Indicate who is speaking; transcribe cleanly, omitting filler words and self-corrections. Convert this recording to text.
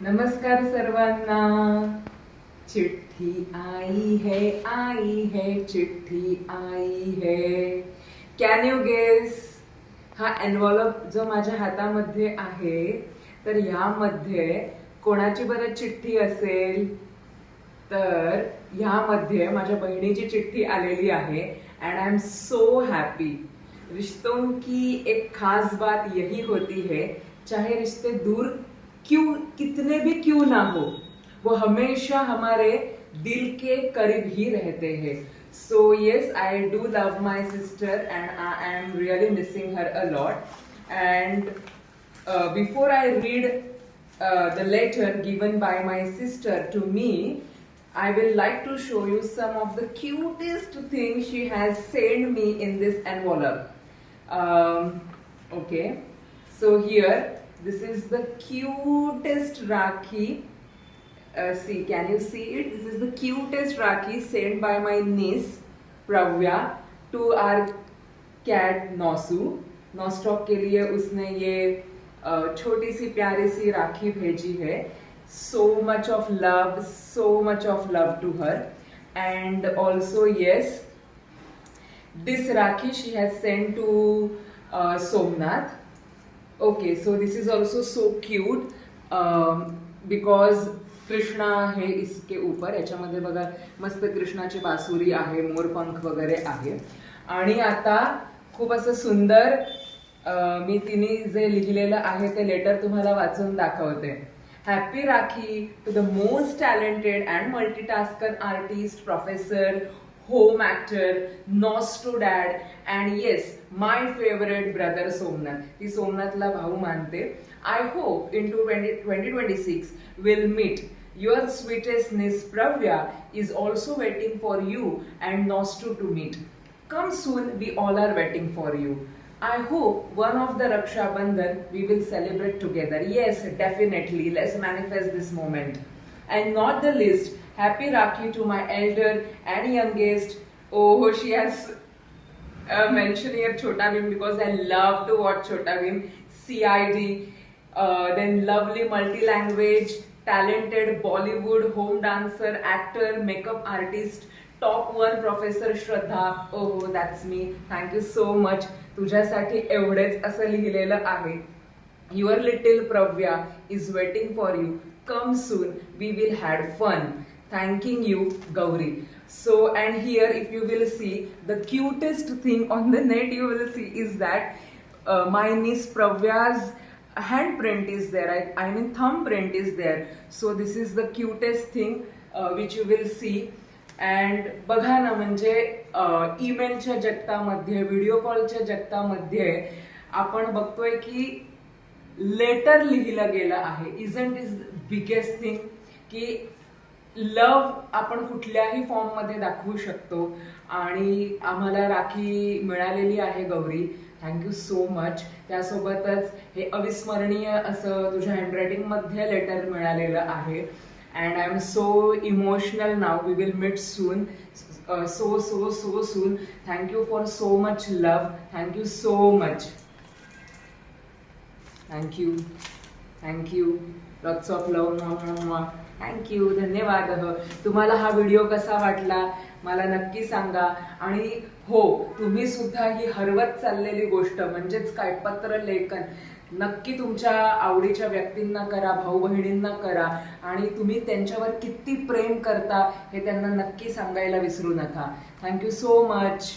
Speaker 1: नमस्कार सर्वांना. चिट्ठी आई है चिट्ठी आई है. Can you guess? हा एनव्हॉल्प जो माझ्या हातामध्ये आहे तर यामध्ये कोणाची बरं चिठ्ठी असेल? तर ह्यामध्ये माझ्या बहिणीची चिठ्ठी आलेली आहे and I am so happy. रिश्तों की एक खास बात यही होती है, चाहे रिश्ते दूर क्यों कितने भी क्यों ना हो, वो हमेशा हमारे दिल के करीब ही रहते हैं. So yes, I do love my sister and I am really missing her a lot. And before I read the letter given by my sister to me, I will like to show you some of the cutest things she has sent me in this envelope. Okay, so here this is the cutest Rakhi. See, can you see it? This is the cutest Rakhi sent by my niece Pravya to our cat Nosu. नॉस्टॉक के लिए उसने ये छोटी C प्यारी C rakhi भेजी है. So much of love to her. And also yes, this Rakhi she has sent to Somnath. Okay, so this is also so cute because Krishna आहे इसके ऊपर. याच्यामध्ये बघा मस्त कृष्णाची बासुरी आहे, मोरपंख वगैरे आहे. आणि आता खूप असं सुंदर मी तिने जे लिहिलेलं आहे ते लेटर तुम्हाला वाचून दाखवते. Happy Rakhi to the most talented and multitasker artist, professor, home actor, Nostro dad, and yes, my favorite brother Somnath. ती सोमनाथला भाऊ मानते. I hope in 2026 we'll meet. Your sweetest niece Pravya is also waiting for you and Nostro to meet. Come soon, we all are waiting for you. I hope one of the Raksha Bandhan we will celebrate together. Yes, definitely. Let's manifest this moment. And not the least, happy Rakhi to my elder and youngest. Oh, she has mentioned here Chhota Bheem because I love to watch Chhota Bheem. CID, then lovely multi-language, talented Bollywood home dancer, actor, makeup artist, top 1 Professor Shraddha. Oh, that's me. Thank you so much. तुझ्यासाठी एवढेच असं लिहिलेलं आहे. Your little Pravya is waiting for you. Come soon, we will have fun. Thanking you, Gauri. So, and here if you will see, the cutest thing on the net you will see is that my niece Pravya's handprint is there. I mean thumbprint is there. So this is the cutest thing which you will see. And बघा ना, म्हणजे ईमेलच्या जगतामध्ये, video कॉलच्या जगतामध्ये आपण बघतोय की letter लिहिलं गेलं आहे. इजंट इज बिगेस्ट थिंग की लव आपण कुठल्याही फॉर्ममध्ये दाखवू शकतो. आणि आम्हाला राखी मिळालेली आहे गौरी. Thank you so much. त्यासोबतच हे अविस्मरणीय असं तुझ्या हँडरायटिंगमध्ये लेटर मिळालेलं आहे. And I'm so emotional now. We will meet soon. So soon. Thank you for so much love. Thank you so much. Thank you. Lots of love. Thank you. धन्यवाद. तुम्हाला हा व्हिडिओ कसा वाटला मला नक्की सांगा. आणि हो, तुम्ही सुद्धा ही हरवत चाललेली गोष्ट म्हणजेच काय पत्र लेखन नक्की तुमच्या आवडीच्या व्यक्तींना करा, भाऊ बहिणींना करा. आणि तुम्ही त्यांच्यावर किती प्रेम करता हे त्यांना नक्की सांगायला विसरू नका. Thank you so much.